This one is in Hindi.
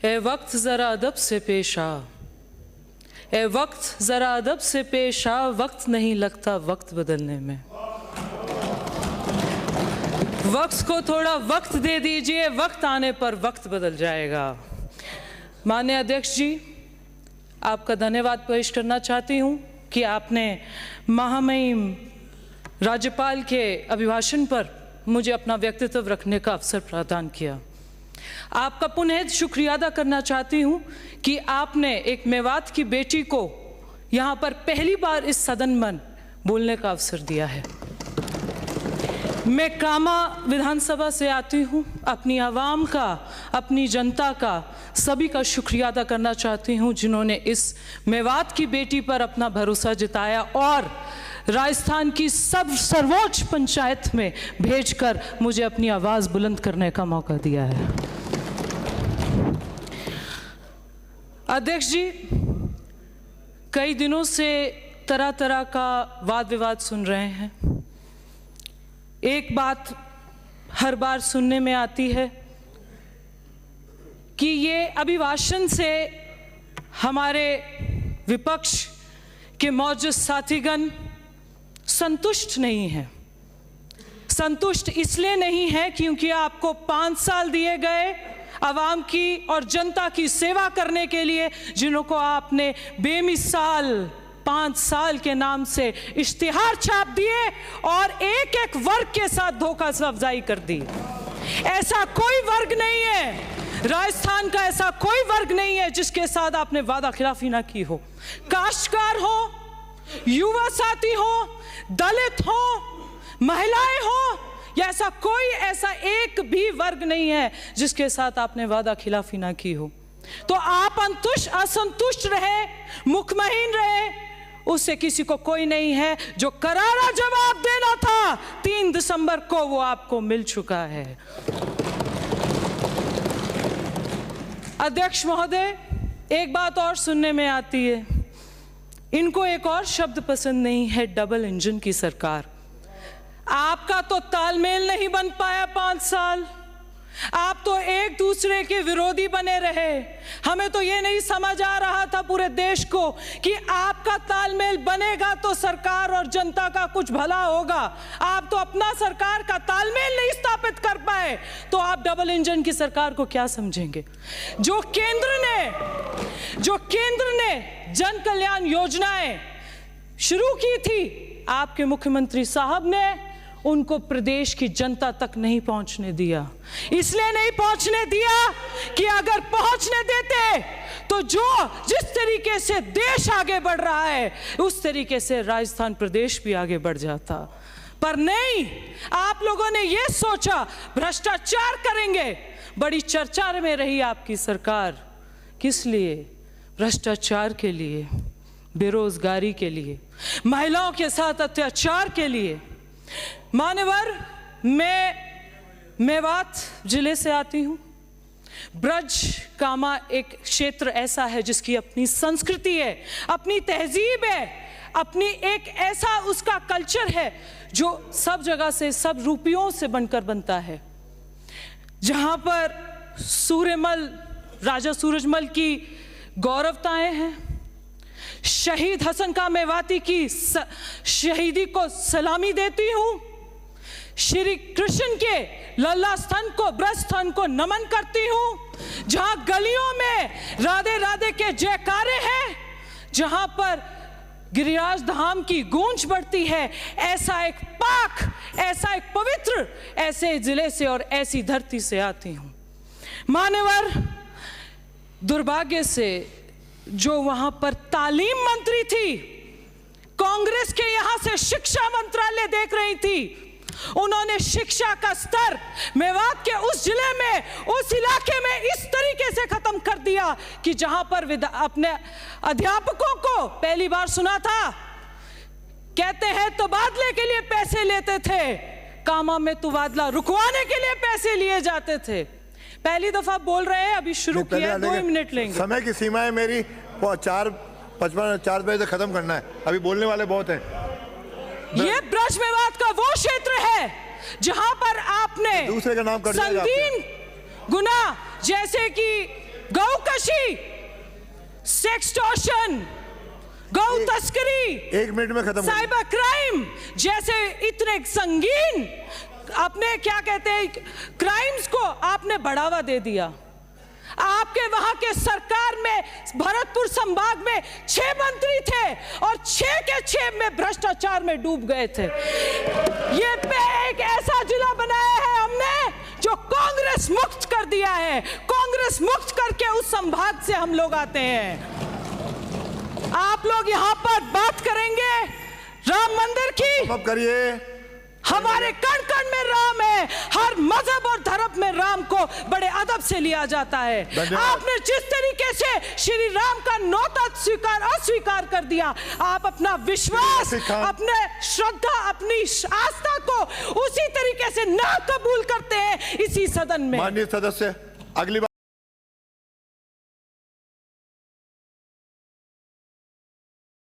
ए वक्त ज़रा अदब से पेश आ, ए वक्त ज़रा अदब से पेश आ, वक्त नहीं लगता वक्त बदलने में। वक्त को थोड़ा वक्त दे दीजिए, वक्त आने पर वक्त बदल जाएगा। माननीय अध्यक्ष जी, आपका धन्यवाद पेश करना चाहती हूँ कि आपने महामहिम राज्यपाल के अभिभाषण पर मुझे अपना व्यक्तित्व रखने का अवसर प्रदान किया। आपका पुनः शुक्रिया अदा करना चाहती हूँ कि आपने एक मेवात की बेटी को यहाँ पर पहली बार इस सदन में बोलने का अवसर दिया है। मैं कामा विधानसभा से आती हूँ, अपनी आवाम का, अपनी जनता का, सभी का शुक्रिया अदा करना चाहती हूँ जिन्होंने इस मेवात की बेटी पर अपना भरोसा जताया और राजस्थान की सर्वोच्च पंचायत में भेजकर मुझे अपनी आवाज़ बुलंद करने का मौका दिया है। अध्यक्ष जी, कई दिनों से तरह तरह का वाद विवाद सुन रहे हैं। एक बात हर बार सुनने में आती है कि ये अभिभाषण से हमारे विपक्ष के मौजूद साथीगण संतुष्ट नहीं है। संतुष्ट इसलिए नहीं है क्योंकि आपको 5 साल दिए गए आवाम की और जनता की सेवा करने के लिए, जिनको आपने बेमिसाल 5 साल के नाम से इश्तिहार छाप दिए और एक एक वर्ग के साथ धोखा अफजाई कर दी। ऐसा कोई वर्ग नहीं है, राजस्थान का ऐसा कोई वर्ग नहीं है जिसके साथ आपने वादा खिलाफी ना की हो। काश्तकार हो, युवा साथी हो, दलित हो, महिलाएं हो, या ऐसा एक भी वर्ग नहीं है जिसके साथ आपने वादा खिलाफी ना की हो। तो आप असंतुष्ट रहे, मुखमहीन रहे, उससे किसी को कोई नहीं है। जो करारा जवाब देना था 3 दिसंबर को, वो आपको मिल चुका है। अध्यक्ष महोदय, एक बात और सुनने में आती है, इनको एक और शब्द पसंद नहीं है, डबल इंजन की सरकार। आपका तो तालमेल नहीं बन पाया 5 साल, आप तो एक दूसरे के विरोधी बने रहे। हमें तो ये नहीं समझ आ रहा था पूरे देश को कि आपका तालमेल बनेगा तो सरकार और जनता का कुछ भला होगा। आप तो अपना सरकार का तालमेल नहीं स्थापित कर पाए, तो आप डबल इंजन की सरकार को क्या समझेंगे? जो केंद्र ने जन कल्याण योजनाएं शुरू की थी, आपके मुख्यमंत्री साहब ने उनको प्रदेश की जनता तक नहीं पहुंचने दिया। इसलिए नहीं पहुंचने दिया कि अगर पहुंचने देते तो जिस तरीके से देश आगे बढ़ रहा है, उस तरीके से राजस्थान प्रदेश भी आगे बढ़ जाता। पर नहीं, आप लोगों ने यह सोचा भ्रष्टाचार करेंगे। बड़ी चर्चा में रही आपकी सरकार। किस लिए? भ्रष्टाचार के लिए, बेरोजगारी के लिए, महिलाओं के साथ अत्याचार के लिए। मान्यवर, मैं मेवात जिले से आती हूँ। ब्रज कामा एक क्षेत्र ऐसा है जिसकी अपनी संस्कृति है, अपनी तहजीब है, अपनी एक ऐसा उसका कल्चर है जो सब जगह से, सब रूपियों से बनकर बनता है। जहाँ पर सूर्यमल, राजा सूरजमल की गौरवताएं हैं। शहीद हसन का मेवाती की शहीदी को सलामी देती हूँ। श्री कृष्ण के लल्ला स्थान को, ब्रज स्थान को नमन करती हूँ। जहाँ गलियों में राधे राधे के जयकारे हैं, जहाँ पर गिरिराज धाम की गूंज बढ़ती है। ऐसा एक पाक, ऐसा एक पवित्र, ऐसे जिले से और ऐसी धरती से आती हूँ। मान्यवर, दुर्भाग्य से जो वहां पर तालीम मंत्री थी, कांग्रेस के यहां से शिक्षा मंत्रालय देख रही थी, उन्होंने शिक्षा का स्तर मेवात के उस जिले में, उस इलाके में इस तरीके से खत्म कर दिया कि जहां पर अपने अध्यापकों को पहली बार सुना था, कहते हैं तबादले के लिए पैसे लेते थे, कामा में तबादला रुकवाने के लिए पैसे लिए जाते थे। पहली दफा बोल रहे हैं, अभी शुरू किया, 2 मिनट लेंगे। समय की सीमा है मेरी, 4:55 बजे तक खत्म करना है, अभी बोलने वाले बहुत हैं। ये ब्रज मेवात का वो क्षेत्र है जहां पर आपने दूसरे का नाम कर संगीन गुना, जैसे कि गौ सरकशी, सेक्सटॉर्शन, गौ तस्करी, 1 मिनट में खत्म। साइबर क्राइम जैसे इतने संगीन आपने क्या कहते हैं क्राइम्स को आपने बढ़ावा दे दिया। आपके वहां के सरकार में भरतपुर संभाग में 6 मंत्री थे और 6 के 6 में भ्रष्टाचार में डूब गए थे। ये एक ऐसा जिला बनाया है हमने जो कांग्रेस मुक्त कर दिया है। कांग्रेस मुक्त करके उस संभाग से हम लोग आते हैं। आप लोग यहां पर बात करेंगे राम मंदिर की, अब करिए। हमारे कण कण में राम है, हर मजहब और धर्म में राम को बड़े अदब से लिया जाता है। आपने जिस तरीके से श्री राम का नौता अस्वीकार कर दिया, आप अपना विश्वास, अपने श्रद्धा, अपनी आस्था को उसी तरीके से ना कबूल करते हैं इसी सदन में। माननीय सदस्य, अगली बार